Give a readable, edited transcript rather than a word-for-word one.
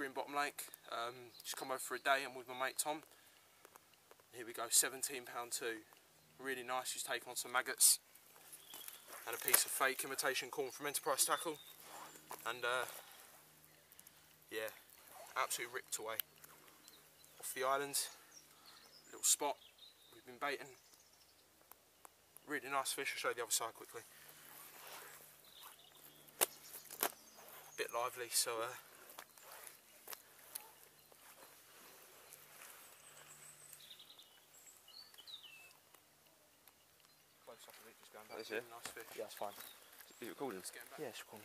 in Bottom Lake. Just come over for a day. I'm with my mate Tom. Here we go, £17.2. Really nice. He's taken on some maggots and a piece of fake imitation corn from Enterprise Tackle. And yeah, absolutely ripped away. Off the island, little spot we've been baiting. Really nice fish. I'll show you the other side quickly. Bit lively, so close up of it, just going back. Nice fish. Yeah, that's fine. Is it recording? Let's get him back. Yeah, it's recording.